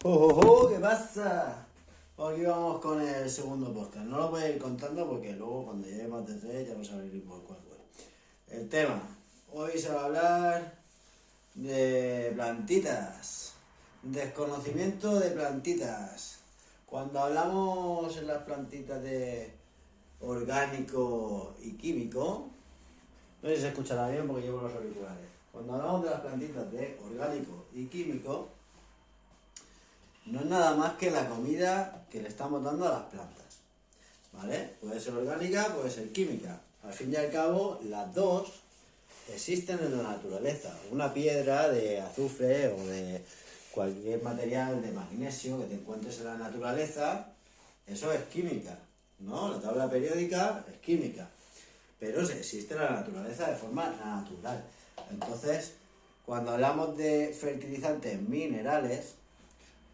¿Qué pasa? Aquí vamos con el segundo podcast. No lo voy a ir contando porque luego cuando llegue más de 3 ya no sabréis ni por cuál fue. El tema. Hoy se va a hablar de plantitas. Desconocimiento de plantitas. Cuando hablamos en las plantitas de orgánico y químico, no sé si se escuchará bien porque llevo los auriculares. Cuando hablamos de las plantitas de orgánico y químico, no es nada más que la comida que le estamos dando a las plantas, ¿vale? Puede ser orgánica, puede ser química. Al fin y al cabo, las dos existen en la naturaleza. Una piedra de azufre o de cualquier material de magnesio que te encuentres en la naturaleza, eso es química, ¿no? La tabla periódica es química, pero existe en la naturaleza de forma natural. Entonces, cuando hablamos de fertilizantes minerales,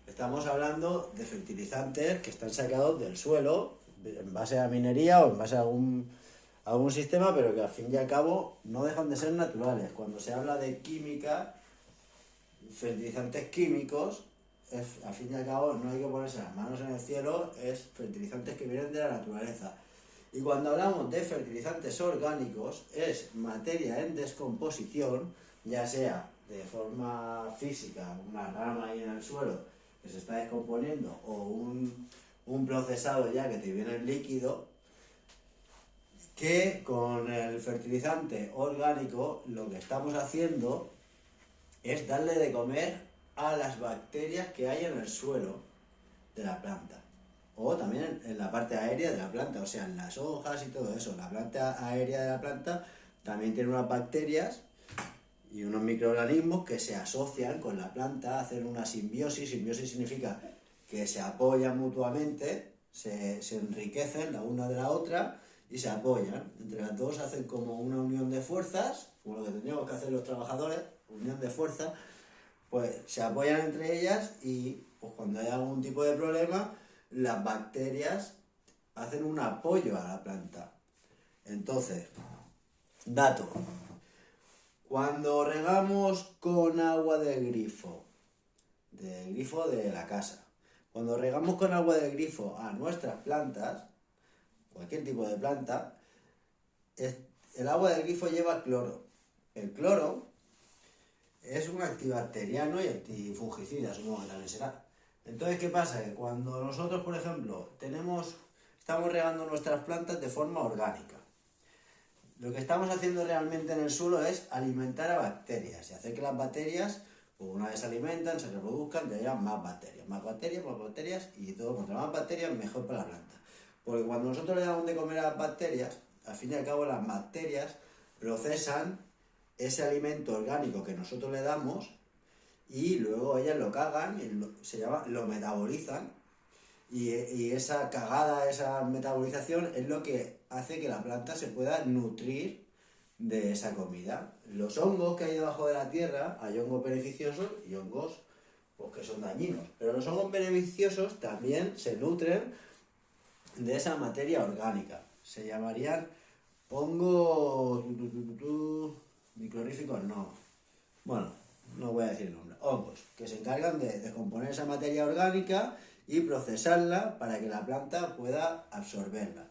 estamos hablando de fertilizantes que están sacados del suelo en base a minería o en base a algún sistema, pero que al fin y al cabo no dejan de ser naturales. Cuando se habla de química, fertilizantes químicos, al fin y al cabo no hay que ponerse las manos en el cielo, es fertilizantes que vienen de la naturaleza. Y cuando hablamos de fertilizantes orgánicos, es materia en descomposición, ya sea de forma física, una rama ahí en el suelo que se está descomponiendo, o un procesado ya que te viene el líquido, que con el fertilizante orgánico lo que estamos haciendo es darle de comer a las bacterias que hay en el suelo de la planta. O también en la parte aérea de la planta, o sea, en las hojas y todo eso. La planta aérea de la planta también tiene unas bacterias y unos microorganismos que se asocian con la planta, hacen una simbiosis. Simbiosis significa que se apoyan mutuamente, se enriquecen la una de la otra y se apoyan. Entre las dos hacen como una unión de fuerzas, como lo que tendríamos que hacer los trabajadores, unión de fuerzas, pues se apoyan entre ellas y pues cuando hay algún tipo de problema, las bacterias hacen un apoyo a la planta. Entonces, dato. Cuando regamos con agua del grifo de la casa, cuando regamos con agua del grifo a nuestras plantas, cualquier tipo de planta, el agua del grifo lleva cloro. El cloro es un antibacteriano y antifungicida, supongo que también será. Entonces, ¿qué pasa? Que cuando nosotros, por ejemplo, estamos regando nuestras plantas de forma orgánica, lo que estamos haciendo realmente en el suelo es alimentar a bacterias y hacer que las bacterias, pues una vez se alimentan, se reproduzcan, te llegan más bacterias y todo, cuanto más bacterias, mejor para la planta. Porque cuando nosotros le damos de comer a las bacterias, al fin y al cabo las bacterias procesan ese alimento orgánico que nosotros le damos y luego ellas lo cagan, lo metabolizan y esa cagada, esa metabolización es lo que hace que la planta se pueda nutrir de esa comida. Los hongos que hay debajo de la tierra, hay hongos beneficiosos y hongos pues, que son dañinos, pero los hongos beneficiosos también se nutren de esa materia orgánica. Se llamarían hongos microríficos, no. Bueno, no voy a decir el nombre. Hongos, que se encargan de descomponer esa materia orgánica y procesarla para que la planta pueda absorberla.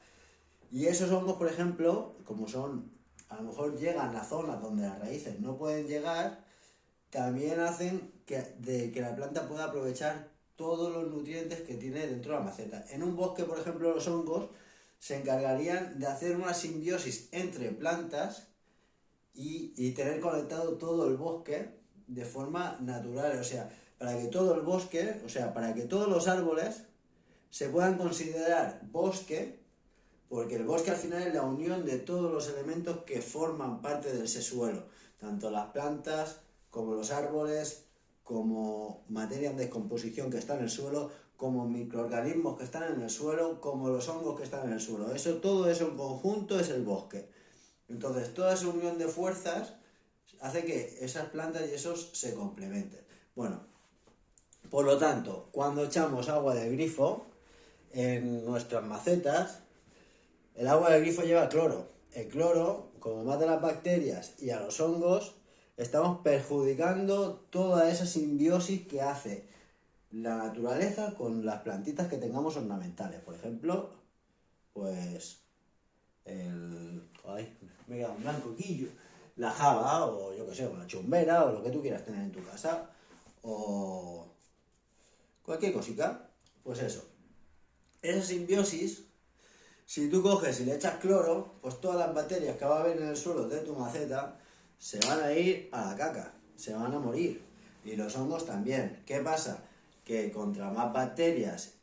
Y esos hongos, por ejemplo, como a lo mejor llegan a zonas donde las raíces no pueden llegar, también hacen que la planta pueda aprovechar todos los nutrientes que tiene dentro de la maceta. En un bosque, por ejemplo, los hongos se encargarían de hacer una simbiosis entre plantas y tener conectado todo el bosque de forma natural, o sea, para que todo el bosque, o sea, para que todos los árboles se puedan considerar bosque, porque el bosque al final es la unión de todos los elementos que forman parte de ese suelo, tanto las plantas como los árboles, como materia en descomposición que está en el suelo, como microorganismos que están en el suelo, como los hongos que están en el suelo. Todo eso en conjunto es el bosque. Entonces, toda esa unión de fuerzas hace que esas plantas y esos se complementen. Bueno, por lo tanto, cuando echamos agua del grifo en nuestras macetas, el agua del grifo lleva cloro. El cloro, como mata a las bacterias y a los hongos, estamos perjudicando toda esa simbiosis que hace la naturaleza con las plantitas que tengamos ornamentales. Por ejemplo, pues ay, me queda un blanco quillo. La java, o yo que sé, una chumbera, o lo que tú quieras tener en tu casa, o cualquier cosita. Pues eso. Esa simbiosis, si tú coges y le echas cloro, pues todas las bacterias que va a haber en el suelo de tu maceta se van a ir a la caca, se van a morir. Y los hongos también. ¿Qué pasa? Que contra más bacterias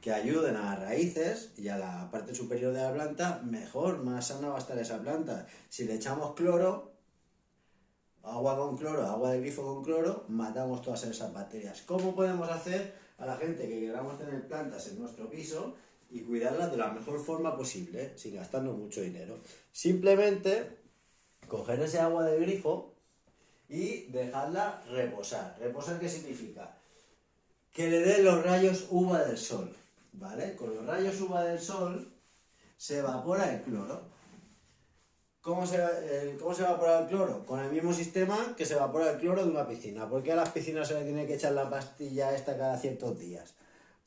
que ayuden a las raíces y a la parte superior de la planta, mejor, más sana va a estar esa planta. Si le echamos cloro, agua con cloro, agua de grifo con cloro, matamos todas esas bacterias. ¿Cómo podemos hacer a la gente que queramos tener plantas en nuestro piso y cuidarlas de la mejor forma posible, sin gastarnos mucho dinero? Simplemente coger ese agua de grifo y dejarla reposar. ¿Reposar qué significa? Que le dé los rayos UVA del sol, ¿vale? Con los rayos UVA del sol se evapora el cloro. ¿Cómo se evapora el cloro? Con el mismo sistema que se evapora el cloro de una piscina. ¿Por qué a las piscinas se le tiene que echar la pastilla esta cada ciertos días?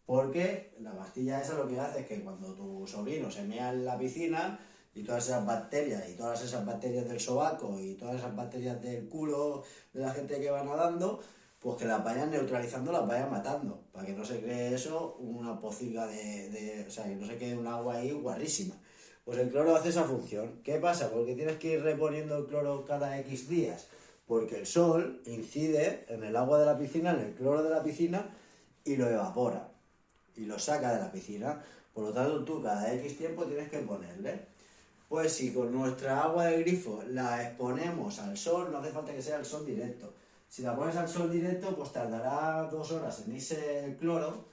Porque la pastilla esa lo que hace es que cuando tu sobrino se mea en la piscina y todas esas bacterias, y todas esas bacterias del sobaco, y todas esas bacterias del culo de la gente que va nadando, pues que las vayan neutralizando, las vayan matando, para que no se cree eso una pociga o sea, que no se quede un agua ahí guarrísima. Pues el cloro hace esa función. ¿Qué pasa? Porque tienes que ir reponiendo el cloro cada X días, porque el sol incide en el agua de la piscina, en el cloro de la piscina, y lo evapora, y lo saca de la piscina. Por lo tanto, tú cada X tiempo tienes que ponerle. Pues si con nuestra agua de grifo la exponemos al sol, no hace falta que sea el sol directo. Si la pones al sol directo, pues tardará 2 horas en irse el cloro,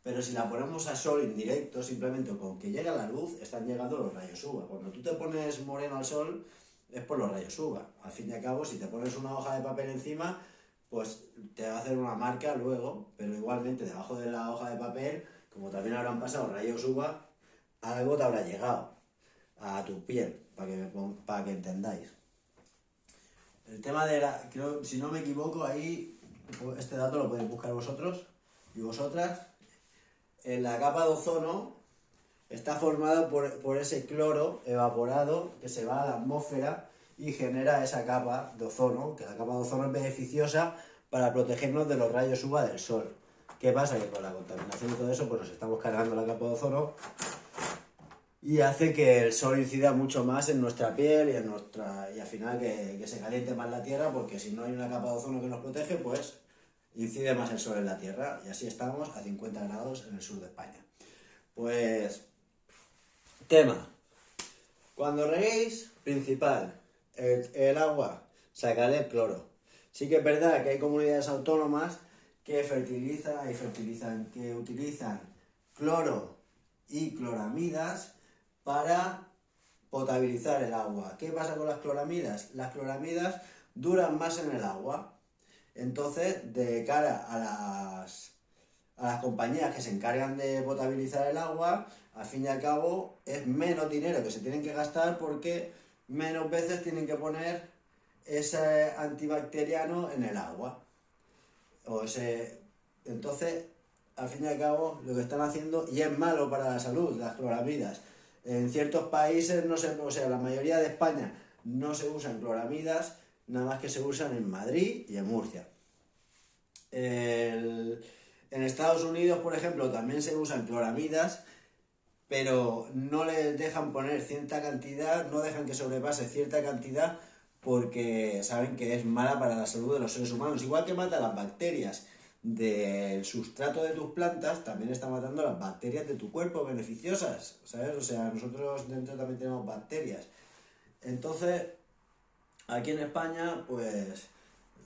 pero si la ponemos al sol indirecto, simplemente con que llegue la luz, están llegando los rayos UVA. Cuando tú te pones moreno al sol, es por los rayos UVA. Al fin y al cabo, si te pones una hoja de papel encima, pues te va a hacer una marca luego, pero igualmente debajo de la hoja de papel, como también habrán pasado rayos UVA, algo te habrá llegado a tu piel, para que entendáis. El tema de creo, si no me equivoco, ahí, este dato lo podéis buscar vosotros y vosotras. En la capa de ozono está formada por ese cloro evaporado que se va a la atmósfera y genera esa capa de ozono, que la capa de ozono es beneficiosa para protegernos de los rayos UVA del sol. ¿Qué pasa? Que con la contaminación y todo eso, pues nos estamos cargando la capa de ozono y hace que el sol incida mucho más en nuestra piel y al final que se caliente más la tierra, porque si no hay una capa de ozono que nos protege, pues incide más el sol en la tierra, y así estamos a 50 grados en el sur de España. Pues, tema. Cuando reguéis, principal, el agua, sacarle el cloro. Sí que es verdad que hay comunidades autónomas que utilizan cloro y cloramidas para potabilizar el agua. ¿Qué pasa con las cloramidas? Las cloramidas duran más en el agua. Entonces, de cara a las compañías que se encargan de potabilizar el agua, al fin y al cabo es menos dinero que se tienen que gastar, porque menos veces tienen que poner ese antibacteriano en el agua. Entonces, al fin y al cabo, lo que están haciendo, y es malo para la salud, las cloramidas. En ciertos países, la mayoría de España no se usan cloramidas, nada más que se usan en Madrid y en Murcia. En Estados Unidos, por ejemplo, también se usan cloramidas, pero no les dejan poner cierta cantidad, no dejan que sobrepase cierta cantidad, porque saben que es mala para la salud de los seres humanos. Igual que mata las bacterias del sustrato de tus plantas, también está matando las bacterias de tu cuerpo beneficiosas, ¿sabes? O sea, nosotros dentro también tenemos bacterias. Entonces, aquí en España, pues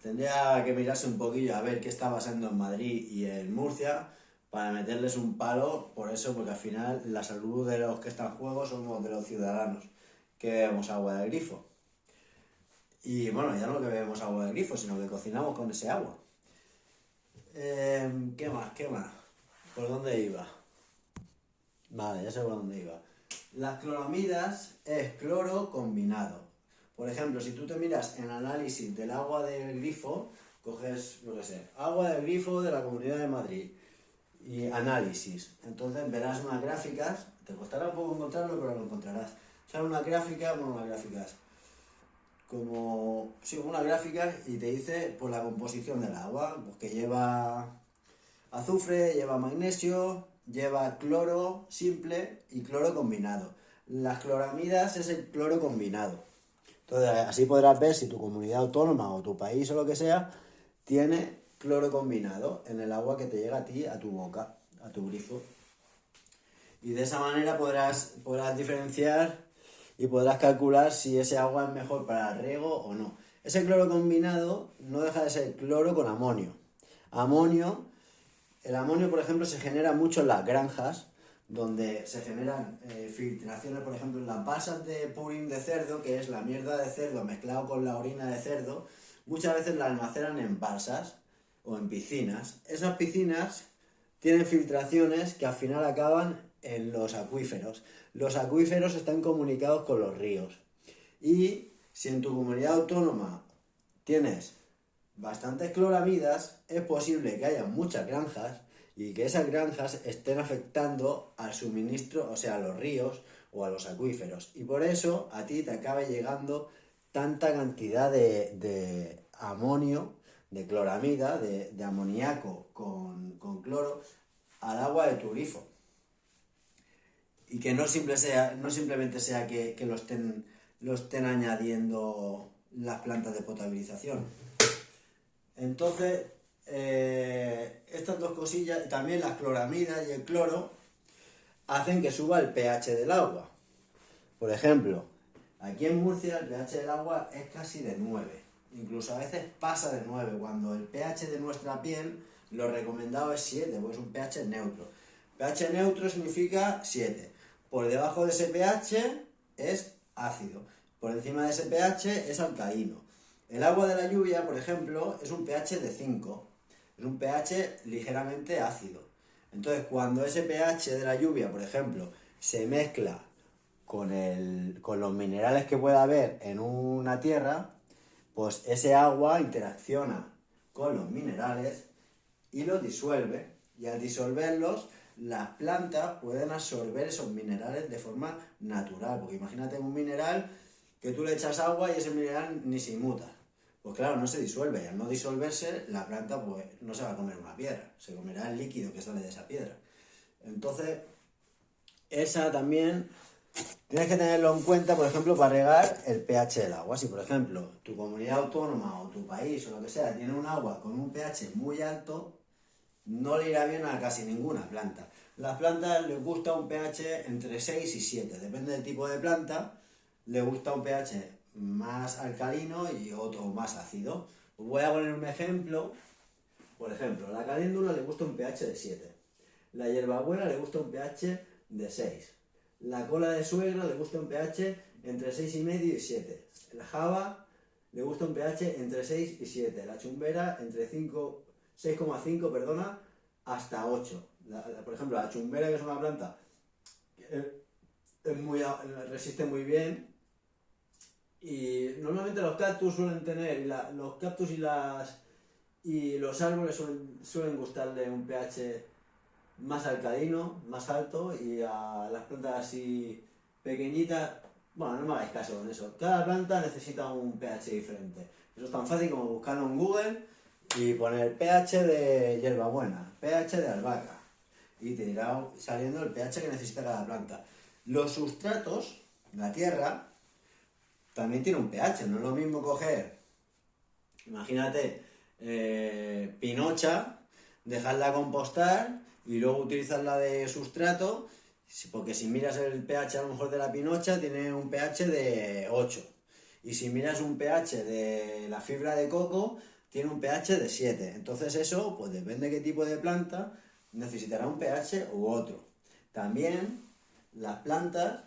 tendría que mirarse un poquillo a ver qué está pasando en Madrid y en Murcia, para meterles un palo por eso, porque al final la salud de los que están en juego somos de los ciudadanos que bebemos agua de grifo. Y bueno, ya no que bebemos agua de grifo, sino que cocinamos con ese agua. ¿Qué más? ¿Por dónde iba? Vale, ya sé por dónde iba. Las cloramidas es cloro combinado. Por ejemplo, si tú te miras en análisis del agua del grifo, coges, yo qué sé, agua del grifo de la Comunidad de Madrid y análisis. Entonces verás unas gráficas, te costará un poco encontrarlo, pero lo encontrarás. Son unas gráficas, como, sí, unas gráficas y te dice pues la composición del agua, pues que lleva azufre, lleva magnesio, lleva cloro simple y cloro combinado. Las cloramidas es el cloro combinado. Entonces así podrás ver si tu comunidad autónoma o tu país o lo que sea tiene cloro combinado en el agua que te llega a ti, a tu boca, a tu grifo. Y de esa manera podrás diferenciar y podrás calcular si ese agua es mejor para el riego o no. Ese cloro combinado no deja de ser cloro con amonio. El amonio, por ejemplo, se genera mucho en las granjas, donde se generan filtraciones, por ejemplo, en las balsas de purín de cerdo, que es la mierda de cerdo mezclado con la orina de cerdo, muchas veces la almacenan en balsas o en piscinas. Esas piscinas tienen filtraciones que al final acaban en los acuíferos. Los acuíferos están comunicados con los ríos. Y si en tu comunidad autónoma tienes bastantes cloramidas, es posible que haya muchas granjas y que esas granjas estén afectando al suministro, o sea, a los ríos o a los acuíferos. Y por eso a ti te acabe llegando tanta cantidad de amonio, de cloramida, de amoníaco con cloro al agua de tu grifo. Y que no simplemente sea que lo estén añadiendo las plantas de potabilización. Entonces, estas dos cosillas, también las cloramidas y el cloro, hacen que suba el pH del agua. Por ejemplo, aquí en Murcia el pH del agua es casi de 9. Incluso a veces pasa de 9, cuando el pH de nuestra piel, lo recomendado es 7, pues es un pH neutro. pH neutro significa 7. Por debajo de ese pH es ácido. Por encima de ese pH es alcalino. El agua de la lluvia, por ejemplo, es un pH de 5. Es un pH ligeramente ácido. Entonces, cuando ese pH de la lluvia, por ejemplo, se mezcla con los minerales que pueda haber en una tierra, pues ese agua interacciona con los minerales y los disuelve. Y al disolverlos, las plantas pueden absorber esos minerales de forma natural. Porque imagínate un mineral que tú le echas agua y ese mineral ni se inmuta. Pues claro, no se disuelve, y al no disolverse, la planta pues no se va a comer una piedra, se comerá el líquido que sale de esa piedra. Entonces, esa también tienes que tenerlo en cuenta, por ejemplo, para regar el pH del agua. Si, por ejemplo, tu comunidad autónoma o tu país o lo que sea tiene un agua con un pH muy alto, no le irá bien a casi ninguna planta. Las plantas les gusta un pH entre 6 y 7, depende del tipo de planta, le gusta un pH más alcalino y otro más ácido. Os voy a poner un ejemplo. Por ejemplo, la caléndula le gusta un pH de 7. La hierbabuena le gusta un pH de 6. La cola de suegra le gusta un pH entre 6,5 y 7. El java le gusta un pH entre 6 y 7. La chumbera entre 6,5, perdona, hasta 8. Por ejemplo, la chumbera, que es una planta que resiste muy bien. Y normalmente los cactus suelen tener, los cactus y los árboles suelen gustarle un pH más alcalino, más alto, y a las plantas así pequeñitas, bueno, no me hagáis caso con eso. Cada planta necesita un pH diferente. Eso es tan fácil como buscarlo en Google y poner pH de hierbabuena, pH de albahaca, y te irá saliendo el pH que necesita cada planta. Los sustratos, la tierra, también tiene un pH, no es lo mismo coger, imagínate, pinocha, dejarla compostar y luego utilizarla de sustrato, porque si miras el pH a lo mejor de la pinocha tiene un pH de 8, y si miras un pH de la fibra de coco tiene un pH de 7, entonces eso, pues depende de qué tipo de planta, necesitará un pH u otro. También las plantas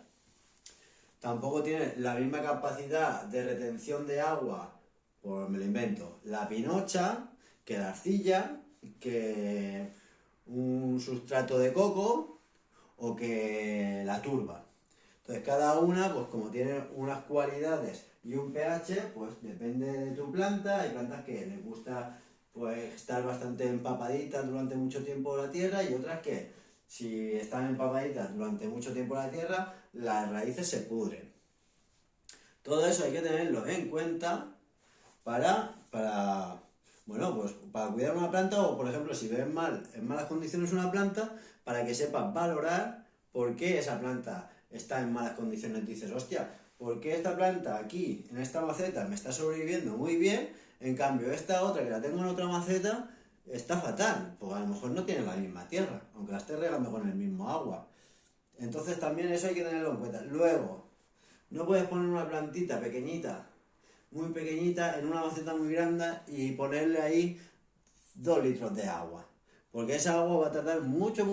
tampoco tiene la misma capacidad de retención de agua, pues me lo invento, la pinocha, que la arcilla, que un sustrato de coco o que la turba. Entonces cada una, pues como tiene unas cualidades y un pH, pues depende de tu planta. Hay plantas que les gusta pues estar bastante empapaditas durante mucho tiempo la tierra, y otras que si están empapaditas durante mucho tiempo la tierra, las raíces se pudren. Todo eso hay que tenerlo en cuenta bueno, pues para cuidar una planta, o por ejemplo si ves en malas condiciones una planta, para que sepas valorar por qué esa planta está en malas condiciones. Dices, hostia, ¿por qué esta planta aquí, en esta maceta, me está sobreviviendo muy bien? En cambio, esta otra que la tengo en otra maceta está fatal, porque a lo mejor no tiene la misma tierra, aunque la esté regando con el mismo agua. Entonces también eso hay que tenerlo en cuenta. Luego, no puedes poner una plantita pequeñita, muy pequeñita, en una maceta muy grande y ponerle ahí 2 litros de agua. Porque esa agua va a tardar mucho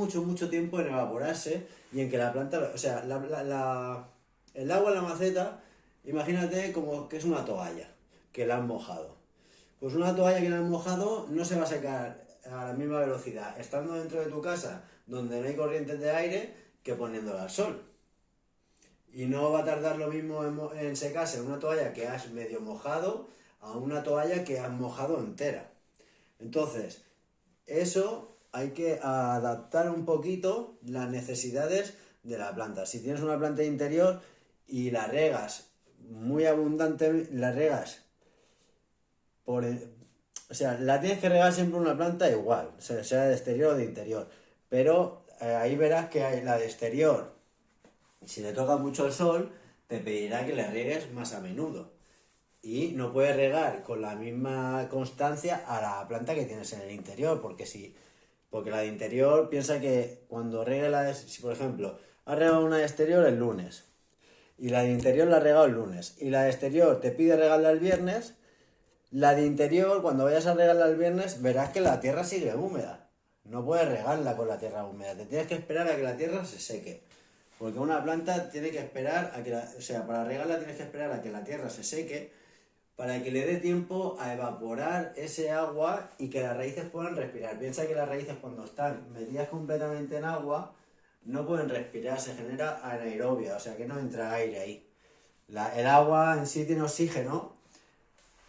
tiempo en evaporarse y en que la planta, o sea, el agua en la maceta, imagínate como que es una toalla que la han mojado. Pues una toalla que la han mojado no se va a secar a la misma velocidad estando dentro de tu casa, donde no hay corrientes de aire, que poniéndola al sol. Y no va a tardar lo mismo en secarse una toalla que has medio mojado a una toalla que has mojado entera. Entonces, eso hay que adaptar un poquito las necesidades de la planta. Si tienes una planta interior y la regas muy abundantemente, o sea, la tienes que regar siempre una planta igual, sea de exterior o de interior. Pero ahí verás que la de exterior, si le toca mucho el sol, te pedirá que le riegues más a menudo. Y no puedes regar con la misma constancia a la planta que tienes en el interior, porque la de interior piensa que cuando riegue si por ejemplo, has regado una de exterior el lunes, y la de interior la has regado el lunes, y la de exterior te pide regarla el viernes, la de interior, cuando vayas a regarla el viernes, verás que la tierra sigue húmeda. No puedes regarla con la tierra húmeda, te tienes que esperar a que la tierra se seque. Porque una planta tiene que esperar para regarla tienes que esperar a que la tierra se seque, para que le dé tiempo a evaporar ese agua y que las raíces puedan respirar. Piensa que las raíces, cuando están metidas completamente en agua, no pueden respirar, se genera anaerobia, o sea que no entra aire ahí. El agua en sí tiene oxígeno.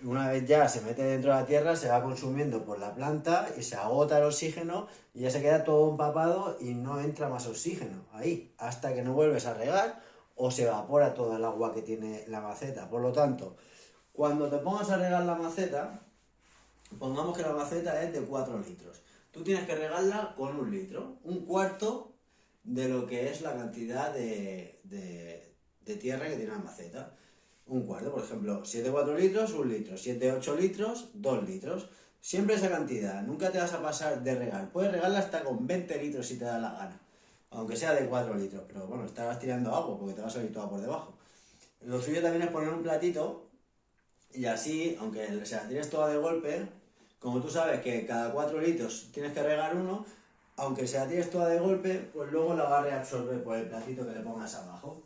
Una vez ya se mete dentro de la tierra, se va consumiendo por la planta y se agota el oxígeno y ya se queda todo empapado y no entra más oxígeno ahí, hasta que no vuelves a regar o se evapora todo el agua que tiene la maceta. Por lo tanto, cuando te pongas a regar la maceta, pongamos que la maceta es de 4 litros. Tú tienes que regarla con 1 litro, un cuarto de lo que es la cantidad de tierra que tiene la maceta. Un cuarto, por ejemplo, 7,4 litros, 1 litro, 7,8 litros, 2 litros. Siempre esa cantidad, nunca te vas a pasar de regar. Puedes regarla hasta con 20 litros si te da la gana, aunque sea de 4 litros, pero bueno, estarás tirando agua porque te va a salir toda por debajo. Lo suyo también es poner un platito y así, aunque la tires toda de golpe, como tú sabes que cada 4 litros tienes que regar uno, aunque se la tires toda de golpe, pues luego la va a reabsorber por el platito que le pongas abajo.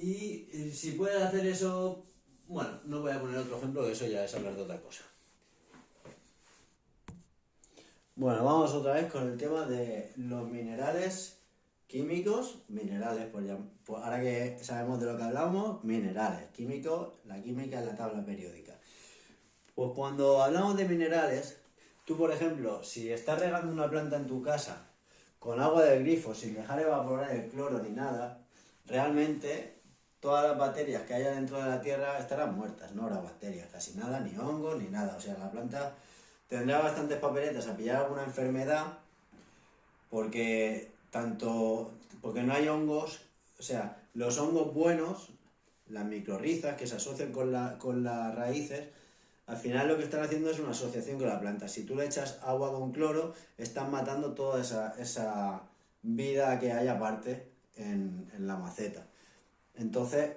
Y si puedes hacer eso, bueno, no voy a poner otro ejemplo, que eso ya es hablar de otra cosa. Bueno, vamos otra vez con el tema de los minerales químicos. Minerales, pues ahora que sabemos de lo que hablamos, minerales, químicos, la química es la tabla periódica. Pues cuando hablamos de minerales, tú por ejemplo, si estás regando una planta en tu casa con agua del grifo, sin dejar evaporar el cloro ni nada, realmente todas las bacterias que haya dentro de la tierra estarán muertas, no habrá bacterias, casi nada, ni hongos, ni nada. O sea, la planta tendrá bastantes papeletas a pillar alguna enfermedad, porque no hay hongos, o sea, los hongos buenos, las micorrizas que se asocian con las raíces, al final lo que están haciendo es una asociación con la planta. Si tú le echas agua con cloro, están matando toda esa vida que hay aparte en la maceta. Entonces,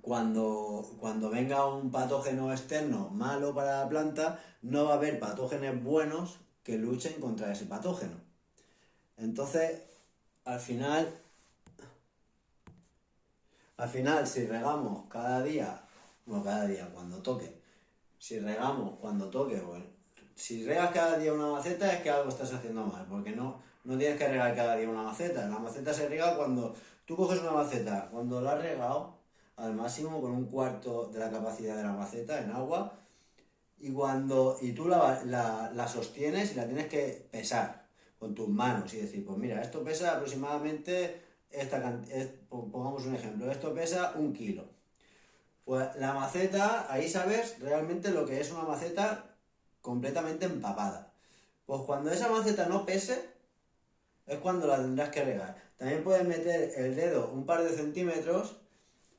cuando venga un patógeno externo malo para la planta, no va a haber patógenos buenos que luchen contra ese patógeno. Entonces, al final, si regamos cuando toque, bueno, si regas cada día una maceta es que algo estás haciendo mal, porque no tienes que regar cada día una maceta. La maceta se riega cuando tú coges una maceta, cuando la has regado al máximo con un cuarto de la capacidad de la maceta en agua, y tú la sostienes y la tienes que pesar con tus manos y decir, pues mira, esto pesa aproximadamente pongamos un ejemplo, esto pesa 1 kilo. Pues la maceta, ahí sabes realmente lo que es una maceta completamente empapada. Pues cuando esa maceta no pese, es cuando la tendrás que regar. También puedes meter el dedo un par de centímetros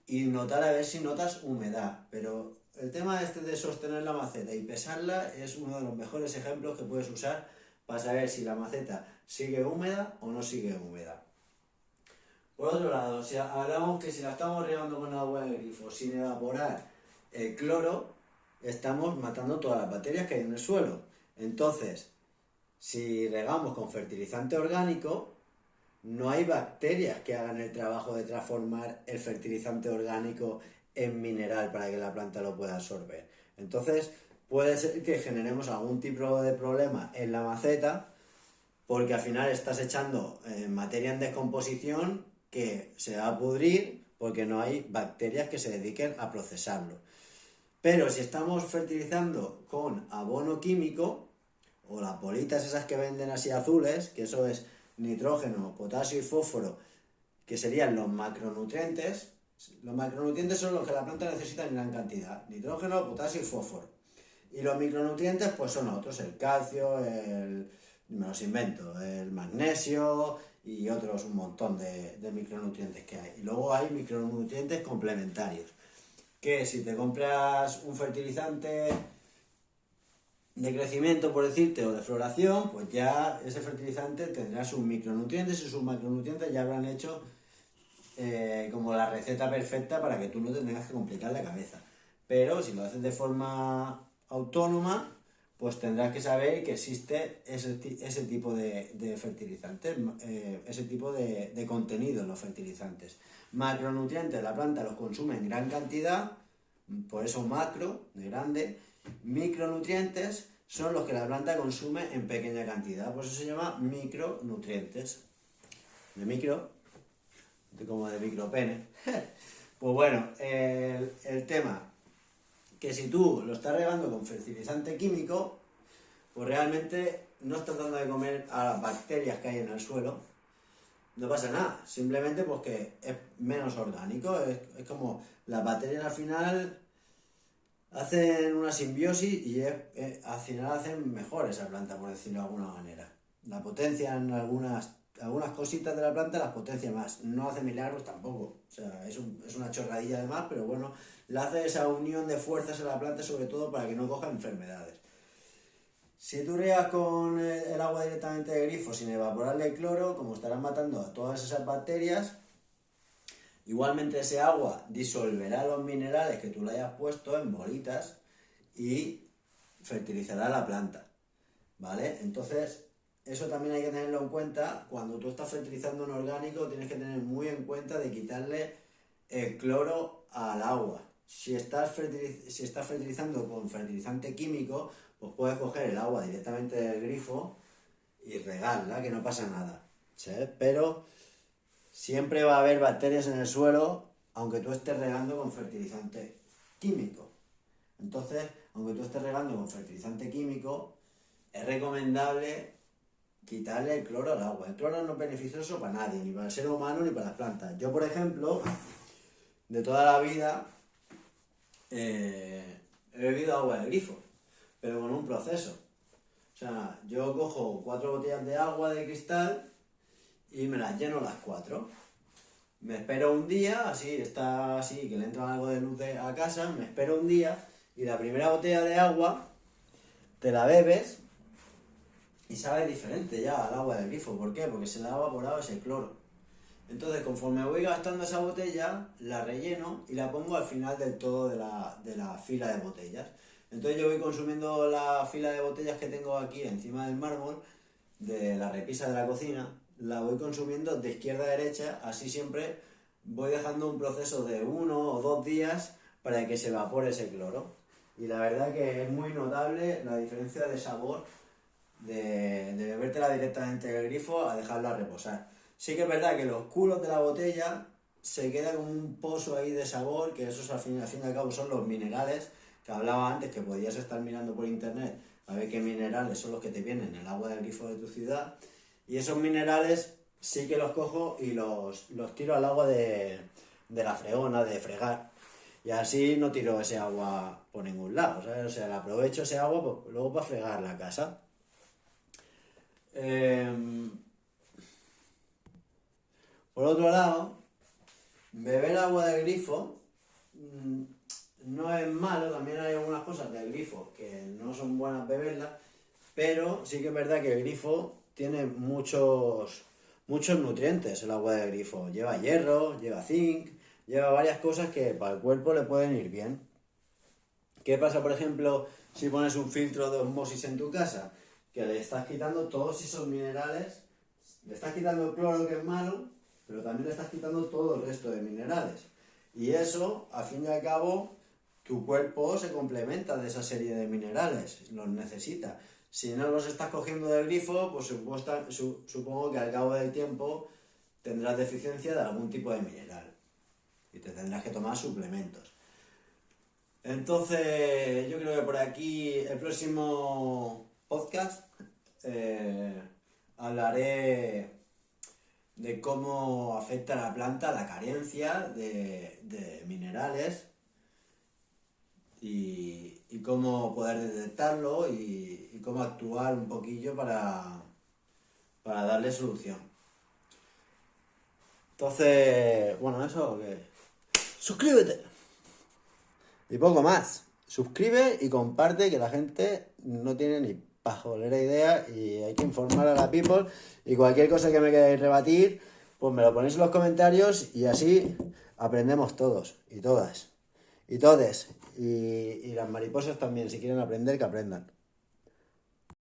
y notar a ver si notas humedad. Pero el tema este de sostener la maceta y pesarla es uno de los mejores ejemplos que puedes usar para saber si la maceta sigue húmeda o no sigue húmeda. Por otro lado, si hablamos que si la estamos regando con agua de grifo sin evaporar el cloro, estamos matando todas las bacterias que hay en el suelo. Entonces, si regamos con fertilizante orgánico, no hay bacterias que hagan el trabajo de transformar el fertilizante orgánico en mineral para que la planta lo pueda absorber. Entonces, puede ser que generemos algún tipo de problema en la maceta porque al final estás echando materia en descomposición que se va a pudrir porque no hay bacterias que se dediquen a procesarlo. Pero si estamos fertilizando con abono químico, o las bolitas esas que venden así azules, que eso es nitrógeno, potasio y fósforo, que serían los macronutrientes. Los macronutrientes son los que la planta necesita en gran cantidad, nitrógeno, potasio y fósforo. Y los micronutrientes pues son otros, el calcio, me los invento, el magnesio y otros un montón de micronutrientes que hay. Y luego hay micronutrientes complementarios, que si te compras un fertilizante de crecimiento, por decirte, o de floración, pues ya ese fertilizante tendrá sus micronutrientes y sus macronutrientes ya habrán hecho como la receta perfecta para que tú no te tengas que complicar la cabeza. Pero si lo haces de forma autónoma, pues tendrás que saber que existe ese tipo de fertilizantes, ese tipo de contenido en los fertilizantes. Macronutrientes, la planta los consume en gran cantidad, por eso macro, de grande. Micronutrientes son los que la planta consume en pequeña cantidad, por eso se llama micronutrientes. De micro, como de micropene. Pues bueno, el tema, que si tú lo estás regando con fertilizante químico, pues realmente no estás dando de comer a las bacterias que hay en el suelo. No pasa nada, simplemente porque es menos orgánico, es como las bacterias al final hacen una simbiosis y al final hacen mejor esa planta, por decirlo de alguna manera. La potencian algunas cositas de la planta, las potencia más. No hace milagros tampoco, o sea, es una chorradilla de más, pero bueno, le hace esa unión de fuerzas a la planta, sobre todo para que no coja enfermedades. Si tú riegas con el agua directamente de grifo sin evaporarle el cloro, como estarán matando a todas esas bacterias, igualmente ese agua disolverá los minerales que tú le hayas puesto en bolitas y fertilizará la planta, ¿vale? Entonces, eso también hay que tenerlo en cuenta. Cuando tú estás fertilizando un orgánico, tienes que tener muy en cuenta de quitarle el cloro al agua. Si estás fertilizando con fertilizante químico, pues puedes coger el agua directamente del grifo y regarla, que no pasa nada, ¿sabes? Pero siempre va a haber bacterias en el suelo, aunque tú estés regando con fertilizante químico. Entonces, aunque tú estés regando con fertilizante químico, es recomendable quitarle el cloro al agua. El cloro no es beneficioso para nadie, ni para el ser humano ni para las plantas. Yo, por ejemplo, de toda la vida he bebido agua de grifo, pero con un proceso. O sea, yo cojo 4 botellas de agua de cristal y me las lleno las 4. Me espero un día, así está así, que le entra algo de luz a casa, me espero un día y la primera botella de agua te la bebes y sabe diferente ya al agua del grifo. ¿Por qué? Porque se le ha evaporado ese cloro. Entonces, conforme voy gastando esa botella, la relleno y la pongo al final del todo de la fila de botellas. Entonces yo voy consumiendo la fila de botellas que tengo aquí encima del mármol, de la repisa de la cocina, la voy consumiendo de izquierda a derecha, así siempre voy dejando un proceso de 1 o 2 días para que se evapore ese cloro. Y la verdad que es muy notable la diferencia de sabor de bebértela directamente del grifo a dejarla reposar. Sí que es verdad que los culos de la botella se queda como un pozo ahí de sabor, que esos al fin y al cabo son los minerales que hablaba antes, que podías estar mirando por internet a ver qué minerales son los que te vienen en el agua del grifo de tu ciudad, y esos minerales sí que los cojo y los tiro al agua de la fregona, de fregar, y así no tiro ese agua por ningún lado, ¿sabes? O sea, le aprovecho ese agua luego para fregar la casa. Por otro lado, beber agua del grifo no es malo, también hay algunas cosas del grifo que no son buenas beberlas, pero sí que es verdad que el grifo tiene muchos nutrientes, el agua del grifo. Lleva hierro, lleva zinc, lleva varias cosas que para el cuerpo le pueden ir bien. ¿Qué pasa, por ejemplo, si pones un filtro de osmosis en tu casa? Que le estás quitando todos esos minerales, le estás quitando el cloro, que es malo, pero también le estás quitando todo el resto de minerales. Y eso, al fin y al cabo, tu cuerpo se complementa de esa serie de minerales, los necesita. Si no los estás cogiendo del grifo, pues supongo que al cabo del tiempo tendrás deficiencia de algún tipo de mineral y te tendrás que tomar suplementos. Entonces, yo creo que por aquí el próximo podcast hablaré de cómo afecta a la planta la carencia de minerales y cómo poder detectarlo y cómo actuar un poquillo para darle solución. Entonces, bueno, eso que... ¡Suscríbete! Y poco más. Suscribe y comparte, que la gente no tiene ni pajolera idea y hay que informar a la people. Y cualquier cosa que me queráis rebatir, pues me lo ponéis en los comentarios y así aprendemos todos y todas. Y todes. Y las mariposas también, si quieren aprender, que aprendan.